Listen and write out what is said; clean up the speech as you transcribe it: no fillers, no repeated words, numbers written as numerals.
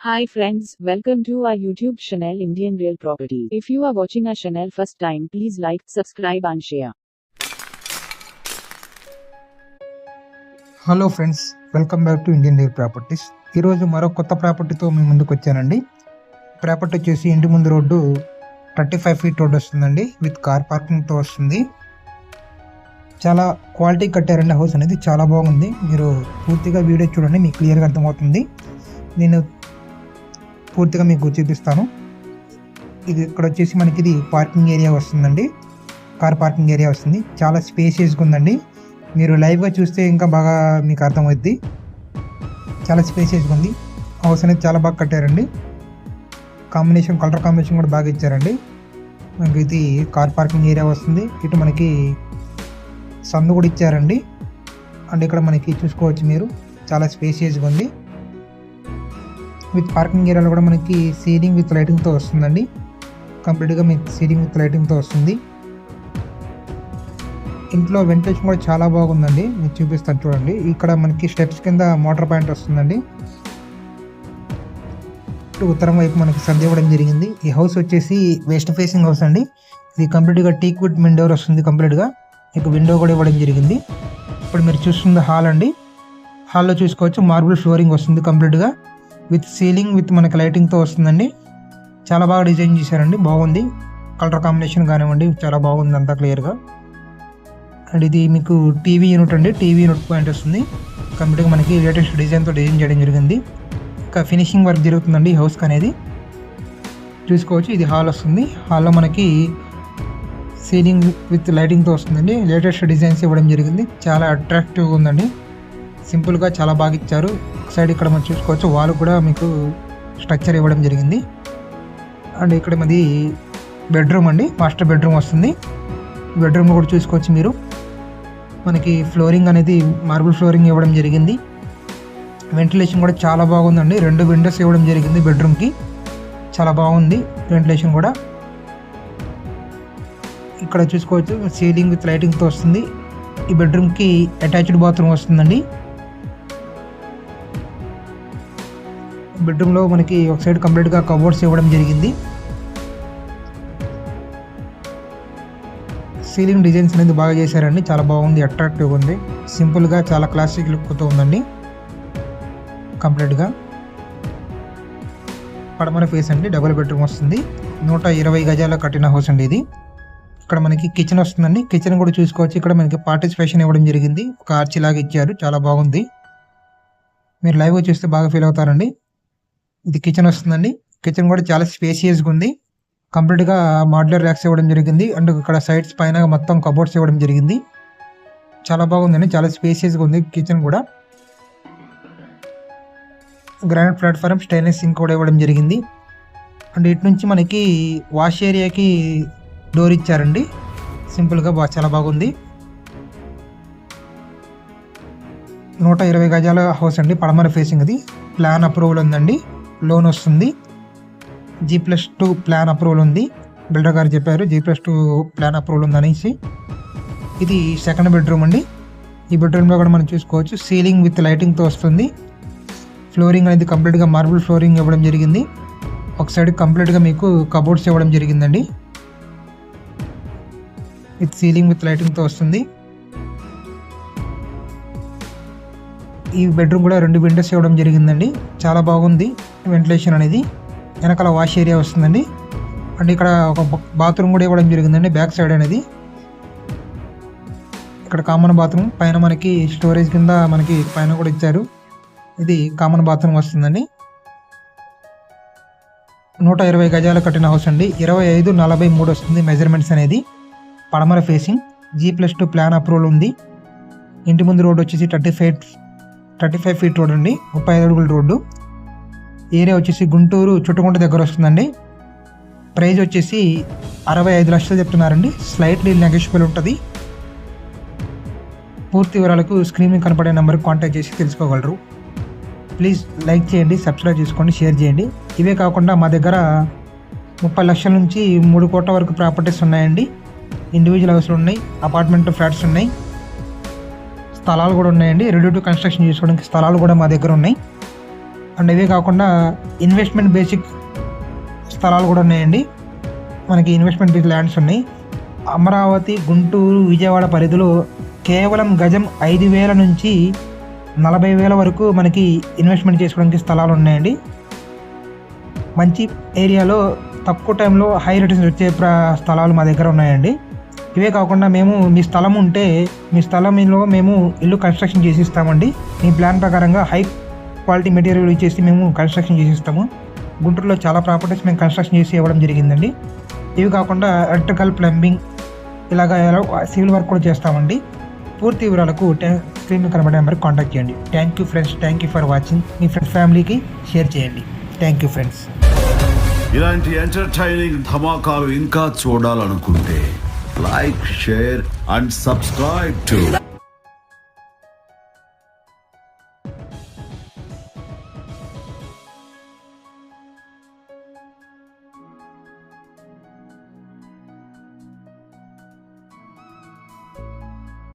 Hi friends, welcome to our YouTube channel Indian Real Property. If you are watching our channel first time, please like, subscribe and share. Hello friends, welcome back to Indian real properties. ఈరోజు మరో కొత్త ప్రాపర్టీతో మీ ముందుకు వచ్చానండి. Property వచ్చేసి ఇంటి ముందు road 35 feet road వస్తుందండి, with car పార్కింగ్తో వస్తుంది. చాలా క్వాలిటీ కట్టారండి. హౌస్ అనేది చాలా బాగుంది. మీరు పూర్తిగా వీడియో చూడండి, మీకు క్లియర్గా అర్థమవుతుంది. నేను పూర్తిగా మీకు చూపిస్తాను. ఇది ఇక్కడ వచ్చేసి మనకి ఇది పార్కింగ్ ఏరియా వస్తుందండి, కార్ పార్కింగ్ ఏరియా వస్తుంది. చాలా స్పేసియస్గా ఉందండి. మీరు లైవ్గా చూస్తే ఇంకా బాగా మీకు అర్థమవుద్ది. చాలా స్పేసియస్గా ఉంది. హౌస్ అనేది చాలా బాగా కట్టారండి. కలర్ కాంబినేషన్ కూడా బాగా ఇచ్చారండి. మనకి ఇది కార్ పార్కింగ్ ఏరియా వస్తుంది. ఇటు మనకి సందు కూడా ఇచ్చారండి. అండ్ ఇక్కడ మనకి చూసుకోవచ్చు మీరు, చాలా స్పేసియస్గా ఉంది. విత్ పార్కింగ్ ఏరియాలో కూడా మనకి సీలింగ్ విత్ లైటింగ్తో వస్తుందండి. కంప్లీట్గా మీకు సీలింగ్ విత్ లైటింగ్తో వస్తుంది. ఇంట్లో వెంటిలేషన్ కూడా చాలా బాగుందండి. మీకు చూపిస్తాను చూడండి. ఇక్కడ మనకి స్టెప్స్ కింద మోటార్ పాయింట్ వస్తుందండి. ఉత్తరం వైపు మనకి సంధ్య ఇవ్వడం జరిగింది. ఈ హౌస్ వచ్చేసి వెస్ట్ ఫేసింగ్ హౌస్ అండి. ఇది కంప్లీట్గా టీక్ వుడ్ మెయిన్ డోర్ వస్తుంది. కంప్లీట్గా మీకు విండో కూడా ఇవ్వడం జరిగింది. ఇప్పుడు మీరు చూస్తుంది హాల్ అండి. హాల్లో చూసుకోవచ్చు మార్బుల్ ఫ్లోరింగ్ వస్తుంది కంప్లీట్గా, విత్ సీలింగ్ విత్ మనకి లైటింగ్తో వస్తుందండి. చాలా బాగా డిజైన్ చేశారండి, బాగుంది. కలర్ కాంబినేషన్ కానివ్వండి చాలా బాగుంది, అంతా క్లియర్గా. అండ్ ఇది మీకు టీవీ యూనిట్ అండి. టీవీ యూనిట్ పాయింట్ వస్తుంది. కంప్లీట్గా మనకి లేటెస్ట్ డిజైన్తో డిజైన్ చేయడం జరిగింది. ఇంకా ఫినిషింగ్ వర్క్ జరుగుతుందండి ఈ హౌస్కి అనేది. చూసుకోవచ్చు ఇది హాల్ వస్తుంది. హాల్లో మనకి సీలింగ్ విత్ లైటింగ్తో వస్తుందండి. లేటెస్ట్ డిజైన్స్ ఇవ్వడం జరిగింది. చాలా అట్రాక్టివ్గా ఉందండి. సింపుల్గా చాలా బాగా ఇచ్చారు. సైడ్ ఇక్కడ మనం చూసుకోవచ్చు వాల్ కూడా మీకు స్ట్రక్చర్ ఇవ్వడం జరిగింది. అండ్ ఇక్కడ మాది బెడ్రూమ్ అండి, మాస్టర్ బెడ్రూమ్ వస్తుంది. బెడ్రూమ్ కూడా చూసుకోవచ్చు మీరు. మనకి ఫ్లోరింగ్ అనేది మార్బుల్ ఫ్లోరింగ్ ఇవ్వడం జరిగింది. వెంటిలేషన్ కూడా చాలా బాగుందండి. 2 విండోస్ ఇవ్వడం జరిగింది బెడ్రూమ్కి. చాలా బాగుంది వెంటిలేషన్ కూడా. ఇక్కడ చూసుకోవచ్చు సీలింగ్ విత్ లైటింగ్తో వస్తుంది. ఈ బెడ్రూమ్కి అటాచ్డ్ బాత్రూమ్ వస్తుందండి. బెడ్రూమ్లో మనకి ఒక సైడ్ కంప్లీట్గా కబోర్డ్స్ ఇవ్వడం జరిగింది. సీలింగ్ డిజైన్స్ అనేది బాగా చేశారండి. చాలా బాగుంది, అట్రాక్టివ్గా ఉంది. సింపుల్గా చాలా క్లాసిక్ లుక్తో ఉందండి. కంప్లీట్గా పడమర ఫేస్ అండి. డబుల్ బెడ్రూమ్ వస్తుంది. 120 గజాల కట్టిన హౌస్ అండి ఇది. ఇక్కడ మనకి కిచెన్ వస్తుందండి. కిచెన్ కూడా చూసుకోవచ్చు. ఇక్కడ మనకి పార్టిసిపేషన్ ఇవ్వడం జరిగింది. ఒక ఆర్చ్ లాగా ఇచ్చారు, చాలా బాగుంది. మీరు లైవ్గా చూస్తే బాగా ఫీల్ అవుతారండి. ఇది కిచెన్ వస్తుందండి. కిచెన్ కూడా చాలా స్పేసియస్గా ఉంది. కంప్లీట్గా మాడ్యులర్ ర్యాక్స్ ఇవ్వడం జరిగింది. అండ్ ఇక్కడ సైడ్స్ పైన మొత్తం కబోర్డ్స్ ఇవ్వడం జరిగింది. చాలా బాగుందండి, చాలా స్పేసియస్గా ఉంది కిచెన్ కూడా. గ్రానైట్ ప్లాట్ఫారం, స్టెయిన్లెస్ సింక్ కూడా ఇవ్వడం జరిగింది. అండ్ ఇటు నుంచి మనకి వాష్ ఏరియాకి డోర్ ఇచ్చారండి. సింపుల్గా చాలా బాగుంది. 120 గజాల హౌస్ అండి, పడమర ఫేసింగ్. అది ప్లాన్ అప్రూవల్ ఉందండి, లోన్ వస్తుంది. G+2 ప్లాన్ అప్రూవల్ ఉంది. బిల్డర్ గారు చెప్పారు G+2 ప్లాన్ అప్రూవల్ ఉంది అనేసి. ఇది సెకండ్ బెడ్రూమ్ అండి. ఈ బెడ్రూమ్లో కూడా మనం చూసుకోవచ్చు సీలింగ్ విత్ లైటింగ్తో వస్తుంది. ఫ్లోరింగ్ అనేది కంప్లీట్గా మార్బుల్ ఫ్లోరింగ్ ఇవ్వడం జరిగింది. ఒక సైడ్ కంప్లీట్గా మీకు కబోర్డ్స్ ఇవ్వడం జరిగిందండి. విత్ సీలింగ్ విత్ లైటింగ్తో వస్తుంది. ఈ బెడ్రూమ్ కూడా 2 విండోస్ ఇవ్వడం జరిగిందండి. చాలా బాగుంది వెంటిలేషన్ అనేది. వెనకాల వాష్ ఏరియా వస్తుందండి. అండ్ ఇక్కడ ఒక బాత్రూమ్ కూడా ఇవ్వడం జరిగిందండి, బ్యాక్ సైడ్ అనేది. ఇక్కడ కామన్ బాత్రూమ్, పైన మనకి స్టోరేజ్ కింద మనకి పైన కూడా ఇచ్చారు. ఇది కామన్ బాత్రూమ్ వస్తుందండి. 120 గజాలు కట్టిన హౌస్ అండి. 25-43 వస్తుంది మెజర్మెంట్స్ అనేది. పడమర ఫేసింగ్, G+2 ప్లాన్ అప్రూవల్ ఉంది. ఇంటి ముందు రోడ్డు వచ్చేసి 35 ఫీట్ రోడ్ అండి, 35 అడుగుల రోడ్డు. ఏరియా వచ్చేసి గుంటూరు చుట్టుకుంట దగ్గర వస్తుందండి. ప్రైజ్ వచ్చేసి 65 లక్షలు చెప్తున్నారండి. స్లైట్లీ నెగోషియబుల్ ఉంటుంది. పూర్తి వివరాలకు స్క్రీన్ మీద కనపడే నెంబర్కి కాంటాక్ట్ చేసి తెలుసుకోగలరు. ప్లీజ్ లైక్ చేయండి, సబ్స్క్రైబ్ చేసుకోండి, షేర్ చేయండి. ఇవే కాకుండా మా దగ్గర 30 లక్షల నుంచి 3 కోట్ల వరకు ప్రాపర్టీస్ ఉన్నాయండి. ఇండివిజువల్ హౌస్లు ఉన్నాయి, అపార్ట్మెంట్ ఫ్లాట్స్ ఉన్నాయి, స్థలాలు కూడా ఉన్నాయండి. రెడీ టు కన్స్ట్రక్షన్ చేసుకోవడానికి స్థలాలు కూడా మా దగ్గర ఉన్నాయి. అండ్ ఇవే కాకుండా ఇన్వెస్ట్మెంట్ బేసిక్ స్థలాలు కూడా ఉన్నాయండి. మనకి ఇన్వెస్ట్మెంట్ బేసిక్ ల్యాండ్స్ ఉన్నాయి. అమరావతి, గుంటూరు, విజయవాడ పరిధిలో కేవలం గజం 5,000 నుంచి 40,000 వరకు మనకి ఇన్వెస్ట్మెంట్ చేసుకోవడానికి స్థలాలు ఉన్నాయండి. మంచి ఏరియాలో తక్కువ టైంలో హై రిటర్న్స్ వచ్చే స్థలాలు మా దగ్గర ఉన్నాయండి. ఇవే కాకుండా మేము మీ స్థలం ఉంటే మీ స్థలంలో మేము ఇల్లు కన్స్ట్రక్షన్ చేసి ఇస్తామండి. మీ ప్లాన్ ప్రకారంగా హై క్వాలిటీ మెటీరియల్ ఇచ్చేసి మేము కన్స్ట్రక్షన్ చేసి ఇస్తాము. గుంటూరులో చాలా ప్రాపర్టీస్ మేము కన్స్ట్రక్షన్ చేసి ఇవ్వడం జరిగిందండి. ఇవి కాకుండా ఎలక్ట్రికల్, ప్లంబింగ్ ఇలాగా సివిల్ వర్క్ కూడా చేస్తామండి. పూర్తి వివరాలకు స్క్రీన్ కనబడే నెంబర్కి కాంటాక్ట్ చేయండి. Thank you friends. Thank you for watching. Me friends, ఫ్యామిలీకి షేర్ చేయండి. Thank you friends. ఇలాంటి ఎంటర్టైనింగ్ ధమాకాలు ఇంకా చూడాలనుకుంటే like, share and subscribe to